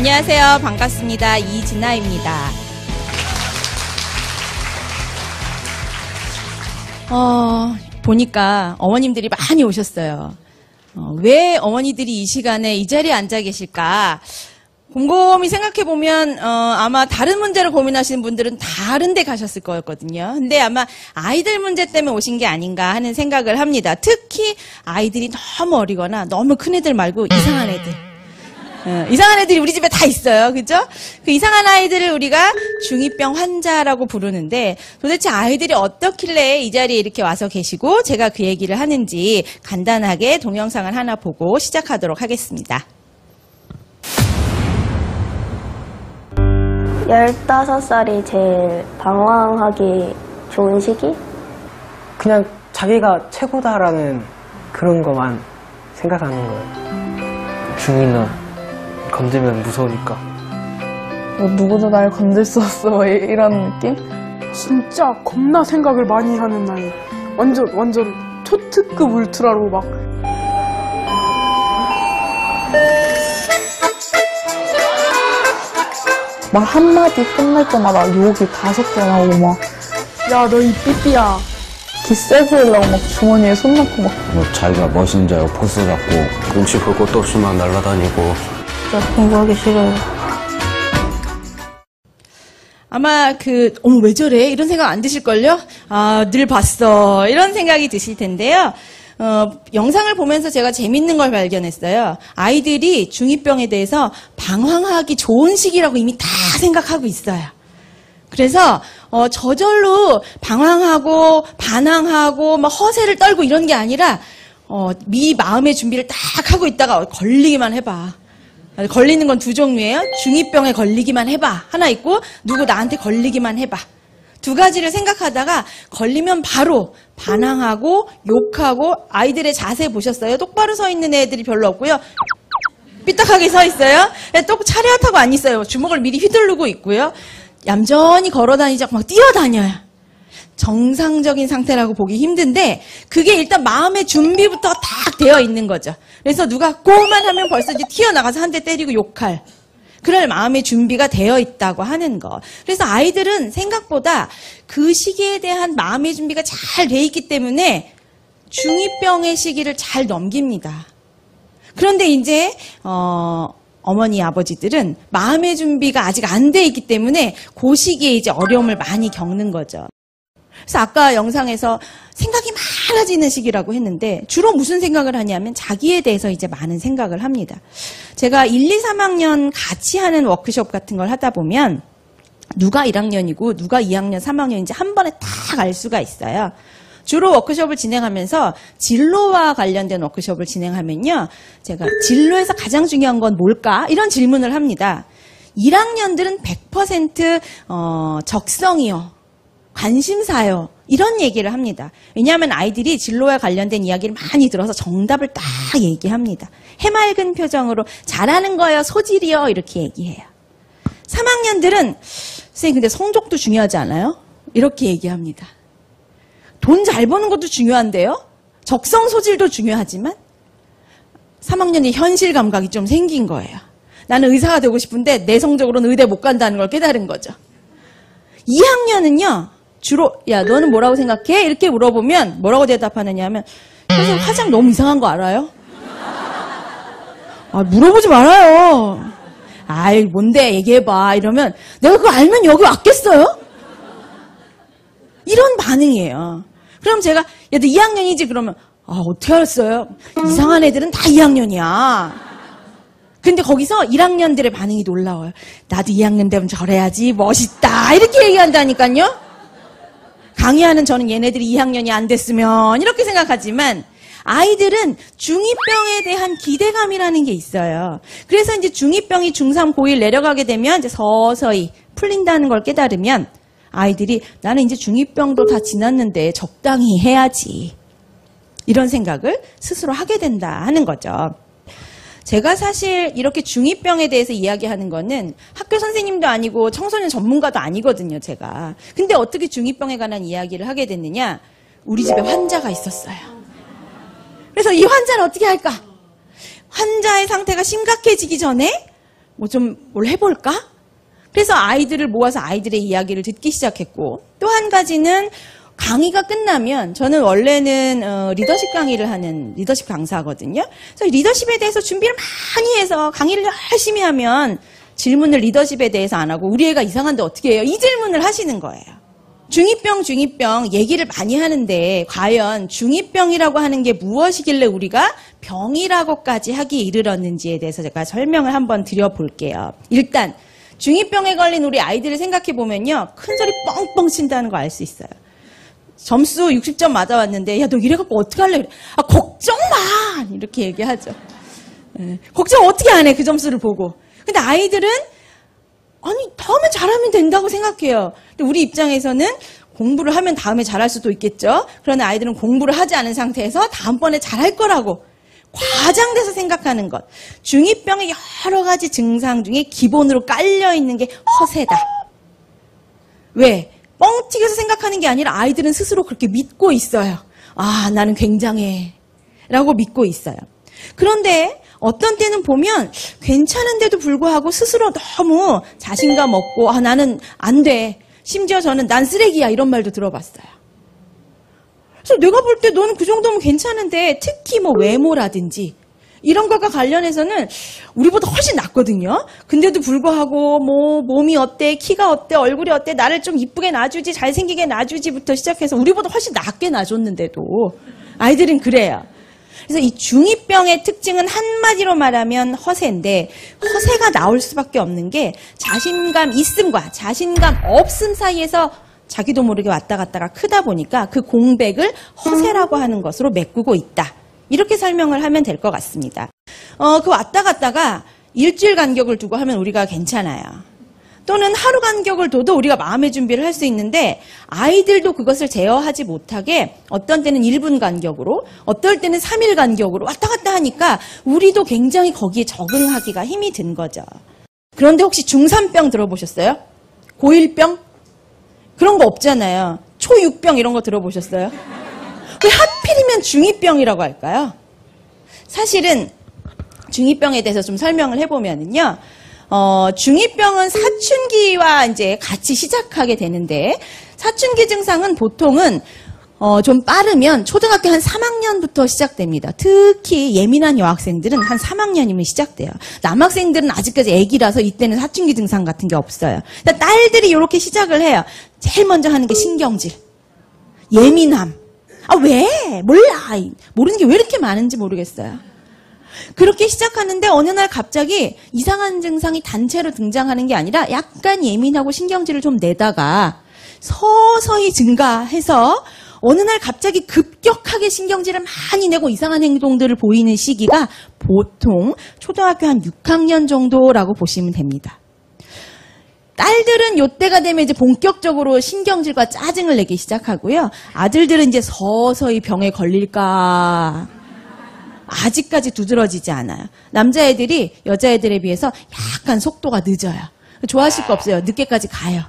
안녕하세요. 반갑습니다. 이진아입니다. 보니까 어머님들이 많이 오셨어요. 왜 어머니들이 이 시간에 이 자리에 앉아 계실까? 곰곰이 생각해보면 아마 다른 문제를 고민하시는 분들은 다른 데 가셨을 거였거든요. 근데 아마 아이들 문제 때문에 오신 게 아닌가 하는 생각을 합니다. 특히 아이들이 너무 어리거나 너무 큰 애들 말고 이상한 애들. 이상한 애들이 우리 집에 다 있어요. 그죠? 그 이상한 아이들을 우리가 중2병 환자라고 부르는데 도대체 아이들이 어떻길래 이 자리에 이렇게 와서 계시고 제가 그 얘기를 하는지 간단하게 동영상을 하나 보고 시작하도록 하겠습니다. 15살이 제일 방황하기 좋은 시기? 그냥 자기가 최고다라는 그런 것만 생각하는 거예요. 중2는 건들면 무서우니까. 누구도 날 건들 수 없어 이런 느낌? 진짜 겁나 생각을 많이 하는 나이. 완전 초특급 울트라로 막. 막 한마디 끝날 때마다 욕이 5개 나오고 막 야 너 이 삐삐야 기세 보이려고 막 주머니에 손 넣고 막 자기가 멋있는 줄 알고 포스 갖고 눈치 볼 것도 없이 막 날아다니고. 진짜 공부하기 싫어요. 아마 어머 왜 저래? 이런 생각 안 드실걸요? 아, 늘 봤어. 이런 생각이 드실 텐데요. 영상을 보면서 제가 재밌는 걸 발견했어요. 아이들이 중2병에 대해서 방황하기 좋은 시기라고 이미 다 생각하고 있어요. 그래서 저절로 방황하고 반항하고 막 허세를 떨고 이런 게 아니라 마음의 준비를 딱 하고 있다가 걸리기만 해봐. 걸리는 건 2종류예요. 중2병에 걸리기만 해봐. 하나 있고 누구 나한테 걸리기만 해봐. 2가지를 생각하다가 걸리면 바로 반항하고 욕하고 아이들의 자세 보셨어요? 똑바로 서 있는 애들이 별로 없고요. 삐딱하게 서 있어요. 똑 차렷하고 안 있어요. 주먹을 미리 휘두르고 있고요. 얌전히 걸어다니지 막 뛰어다녀요. 정상적인 상태라고 보기 힘든데 그게 일단 마음의 준비부터 딱 되어 있는 거죠. 그래서 누가 꼬만 하면 벌써 이제 튀어나가서 한 대 때리고 욕할 그럴 마음의 준비가 되어 있다고 하는 거. 그래서 아이들은 생각보다 그 시기에 대한 마음의 준비가 잘 돼 있기 때문에 중2병의 시기를 잘 넘깁니다. 그런데 이제 어머니 아버지들은 마음의 준비가 아직 안 돼 있기 때문에 그 시기에 이제 어려움을 많이 겪는 거죠. 그래서 아까 영상에서 생각이 많아지는 시기라고 했는데 주로 무슨 생각을 하냐면 자기에 대해서 이제 많은 생각을 합니다. 제가 1, 2, 3학년 같이 하는 워크숍 같은 걸 하다 보면 누가 1학년이고 누가 2학년, 3학년인지 한 번에 딱 알 수가 있어요. 주로 워크숍을 진행하면서 진로와 관련된 워크숍을 진행하면요. 제가 진로에서 가장 중요한 건 뭘까? 이런 질문을 합니다. 1학년들은 100% 적성이요. 관심사요. 이런 얘기를 합니다. 왜냐하면 아이들이 진로와 관련된 이야기를 많이 들어서 정답을 딱 얘기합니다. 해맑은 표정으로 잘하는 거요, 소질이요 이렇게 얘기해요. 3학년들은 선생님 근데 성적도 중요하지 않아요? 이렇게 얘기합니다. 돈 잘 버는 것도 중요한데요. 적성 소질도 중요하지만 3학년이 현실 감각이 좀 생긴 거예요. 나는 의사가 되고 싶은데 내 성적으로는 의대 못 간다는 걸 깨달은 거죠. 2학년은요. 주로 야 너는 뭐라고 생각해? 이렇게 물어보면 뭐라고 대답하느냐 하면 선생님 화장 너무 이상한 거 알아요? 아 물어보지 말아요. 아이 뭔데 얘기해봐 이러면 내가 그거 알면 여기 왔겠어요? 이런 반응이에요. 그럼 제가 야 너 2학년이지 그러면 아 어떻게 알았어요? 이상한 애들은 다 2학년이야. 근데 거기서 1학년들의 반응이 놀라워요. 나도 2학년 되면 저래야지 멋있다 이렇게 얘기한다니까요. 강의하는 저는 얘네들이 2학년이 안 됐으면 이렇게 생각하지만 아이들은 중2병에 대한 기대감이라는 게 있어요. 그래서 이제 중2병이 중3, 고1 내려가게 되면 이제 서서히 풀린다는 걸 깨달으면 아이들이 나는 이제 중2병도 다 지났는데 적당히 해야지. 이런 생각을 스스로 하게 된다 하는 거죠. 제가 사실 이렇게 중2병에 대해서 이야기하는 거는 학교 선생님도 아니고 청소년 전문가도 아니거든요, 제가. 근데 어떻게 중2병에 관한 이야기를 하게 됐느냐? 우리 집에 환자가 있었어요. 그래서 이 환자를 어떻게 할까? 환자의 상태가 심각해지기 전에 뭐 좀 뭘 해볼까? 그래서 아이들을 모아서 아이들의 이야기를 듣기 시작했고, 또 한 가지는 강의가 끝나면, 저는 원래는 리더십 강의를 하는 리더십 강사거든요. 그래서 리더십에 대해서 준비를 많이 해서 강의를 열심히 하면 질문을 리더십에 대해서 안 하고 우리 애가 이상한데 어떻게 해요? 이 질문을 하시는 거예요. 중2병 얘기를 많이 하는데 과연 중2병이라고 하는 게 무엇이길래 우리가 병이라고까지 하기에 이르렀는지에 대해서 제가 설명을 한번 드려볼게요. 일단 중2병에 걸린 우리 아이들을 생각해 보면요, 큰 소리 뻥뻥 친다는 거 알 수 있어요. 점수 60점 맞아왔는데 야 너 이래갖고 어떡할래? 그래. 아 걱정 마! 이렇게 얘기하죠. 걱정 어떻게 안 해? 그 점수를 보고. 근데 아이들은 아니 다음에 잘하면 된다고 생각해요. 근데 우리 입장에서는 공부를 하면 다음에 잘할 수도 있겠죠. 그러나 아이들은 공부를 하지 않은 상태에서 다음번에 잘할 거라고 과장돼서 생각하는 것. 중2병의 여러 가지 증상 중에 기본으로 깔려있는 게 허세다. 왜? 뻥튀겨서 생각하는 게 아니라 아이들은 스스로 그렇게 믿고 있어요. 아, 나는 굉장해. 라고 믿고 있어요. 그런데 어떤 때는 보면 괜찮은데도 불구하고 스스로 너무 자신감 없고, 아, 나는 안 돼. 심지어 저는 난 쓰레기야. 이런 말도 들어봤어요. 그래서 내가 볼 때 너는 그 정도면 괜찮은데, 특히 뭐 외모라든지 이런 것과 관련해서는 우리보다 훨씬 낫거든요. 근데도 불구하고 뭐 몸이 어때, 키가 어때, 얼굴이 어때, 나를 좀 이쁘게 놔주지, 잘생기게 놔주지부터 시작해서 우리보다 훨씬 낫게 놔줬는데도 아이들은 그래요. 그래서 이 중2병의 특징은 한마디로 말하면 허세인데, 허세가 나올 수밖에 없는 게 자신감 있음과 자신감 없음 사이에서 자기도 모르게 왔다 갔다가 크다 보니까 그 공백을 허세라고 하는 것으로 메꾸고 있다. 이렇게 설명을 하면 될 것 같습니다. 그 왔다 갔다가 일주일 간격을 두고 하면 우리가 괜찮아요. 또는 하루 간격을 둬도 우리가 마음의 준비를 할 수 있는데, 아이들도 그것을 제어하지 못하게 어떤 때는 1분 간격으로, 어떨 때는 3일 간격으로 왔다 갔다 하니까 우리도 굉장히 거기에 적응하기가 힘이 든 거죠. 그런데 혹시 중3병 들어보셨어요? 고1병? 그런 거 없잖아요. 초6병 이런 거 들어보셨어요? 왜 하필이면 중2병이라고 할까요? 사실은 중2병에 대해서 좀 설명을 해보면은요, 중2병은 사춘기와 이제 같이 시작하게 되는데, 사춘기 증상은 보통은 좀 빠르면 초등학교 한 3학년부터 시작됩니다. 특히 예민한 여학생들은 한 3학년이면 시작돼요. 남학생들은 아직까지 애기라서 이때는 사춘기 증상 같은 게 없어요. 그러니까 딸들이 이렇게 시작을 해요. 제일 먼저 하는 게 신경질, 예민함. 아, 왜? 몰라. 모르는 게 왜 이렇게 많은지 모르겠어요. 그렇게 시작하는데 어느 날 갑자기 이상한 증상이 단체로 등장하는 게 아니라 약간 예민하고 신경질을 좀 내다가 서서히 증가해서 어느 날 갑자기 급격하게 신경질을 많이 내고 이상한 행동들을 보이는 시기가 보통 초등학교 한 6학년 정도라고 보시면 됩니다. 딸들은 요때가 되면 이제 본격적으로 신경질과 짜증을 내기 시작하고요. 아들들은 이제 서서히 병에 걸릴까. 아직까지 두드러지지 않아요. 남자애들이 여자애들에 비해서 약간 속도가 늦어요. 좋아하실 거 없어요. 늦게까지 가요.